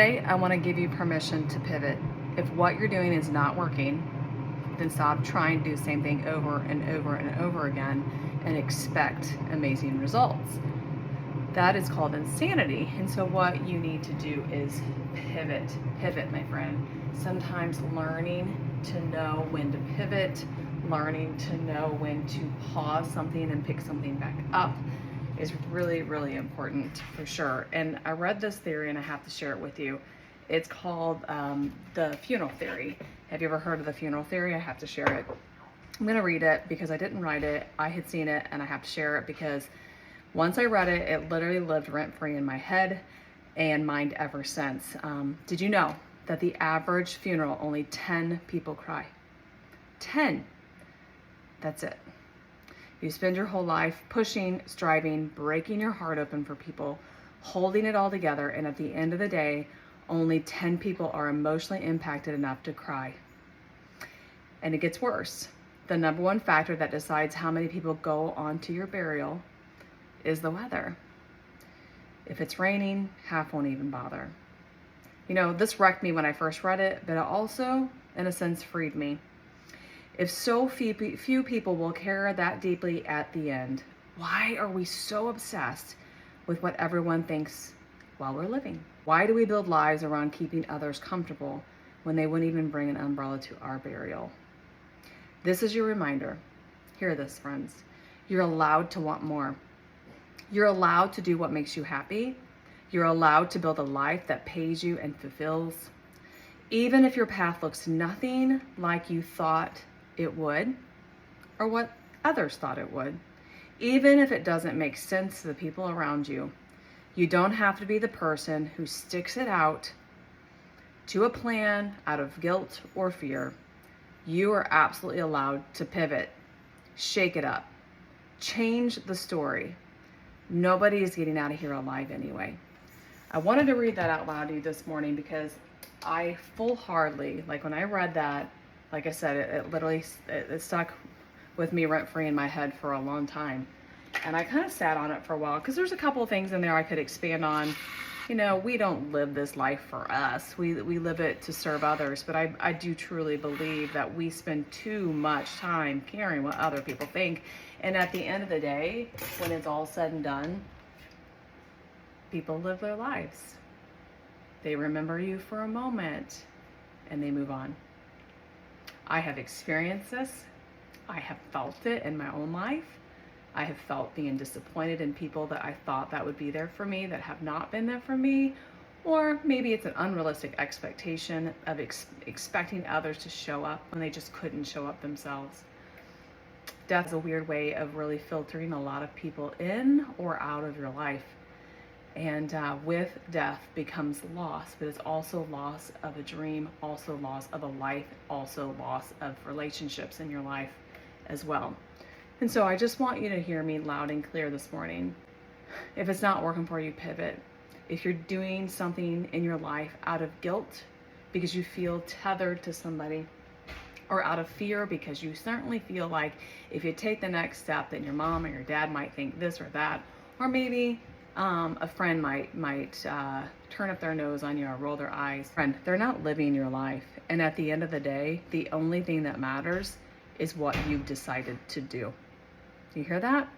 Today, I want to give you permission to pivot. If what you're doing is not working, then stop trying to do the same thing over and over and over again and expect amazing results. That is called insanity. And so what you need to do is pivot, my friend. Sometimes learning to know when to pivot, learning to know when to pause something and pick something back up is really, really important for sure. And I read this theory and I have to share it with you. It's called the funeral theory. Have you ever heard of the funeral theory? I have to share it. I'm gonna read it because I didn't write it. I had seen it and I have to share it because once I read it, it literally lived rent-free in my head and mind ever since. Did you know that the average funeral, only 10 people cry? 10. That's it. You spend your whole life pushing, striving, breaking your heart open for people, holding it all together, and at the end of the day, only 10 people are emotionally impacted enough to cry. And it gets worse. The number one factor that decides how many people go on to your burial is the weather. If it's raining, half won't even bother. You know, this wrecked me when I first read it, but it also, in a sense, freed me. If so few people will care that deeply at the end, why are we so obsessed with what everyone thinks while we're living? Why do we build lives around keeping others comfortable when they wouldn't even bring an umbrella to our burial? This is your reminder. Hear this, friends. You're allowed to want more. You're allowed to do what makes you happy. You're allowed to build a life that pays you and fulfills. Even if your path looks nothing like you thought it would, or what others thought it would. Even if it doesn't make sense to the people around you, you don't have to be the person who sticks it out to a plan out of guilt or fear. You are absolutely allowed to pivot, shake it up, change the story. Nobody is getting out of here alive anyway. I wanted to read that out loud to you this morning because I full-heartedly, like when I read that, like I said, it literally stuck with me rent-free in my head for a long time. And I kind of sat on it for a while because there's a couple of things in there I could expand on. You know, we don't live this life for us. We live it to serve others. But I do truly believe that we spend too much time caring what other people think. And at the end of the day, when it's all said and done, people live their lives. They remember you for a moment and they move on. I have experienced this. I have felt it in my own life. I have felt being disappointed in people that I thought that would be there for me that have not been there for me. Or maybe it's an unrealistic expectation of expecting others to show up when they just couldn't show up themselves. Death is a weird way of really filtering a lot of people in or out of your life. And with death becomes loss, but it's also loss of a dream, also loss of a life, also loss of relationships in your life as well. And so I just want you to hear me loud and clear this morning. If it's not working for you, pivot. If you're doing something in your life out of guilt because you feel tethered to somebody, or out of fear because you certainly feel like if you take the next step, then your mom or your dad might think this or that, or maybe a friend might turn up their nose on you or roll their eyes. Friend, they're not living your life. And at the end of the day, the only thing that matters is what you've decided to do. You hear that?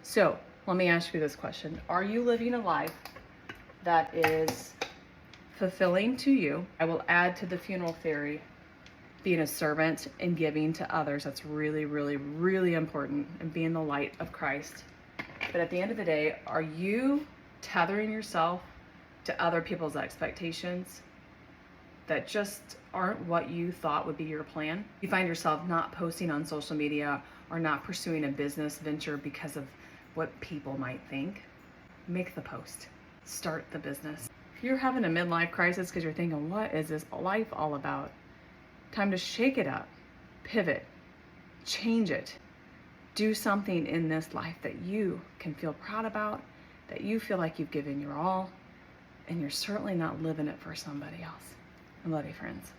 So let me ask you this question. Are you living a life that is fulfilling to you? I will add to the funeral theory, being a servant and giving to others. That's really, really, really important, and being the light of Christ. But at the end of the day, are you tethering yourself to other people's expectations that just aren't what you thought would be your plan? You find yourself not posting on social media or not pursuing a business venture because of what people might think. Make the post. Start the business. If you're having a midlife crisis because you're thinking, what is this life all about? Time to shake it up, pivot, change it. Do something in this life that you can feel proud about, that you feel like you've given your all, and you're certainly not living it for somebody else. I love you, friends.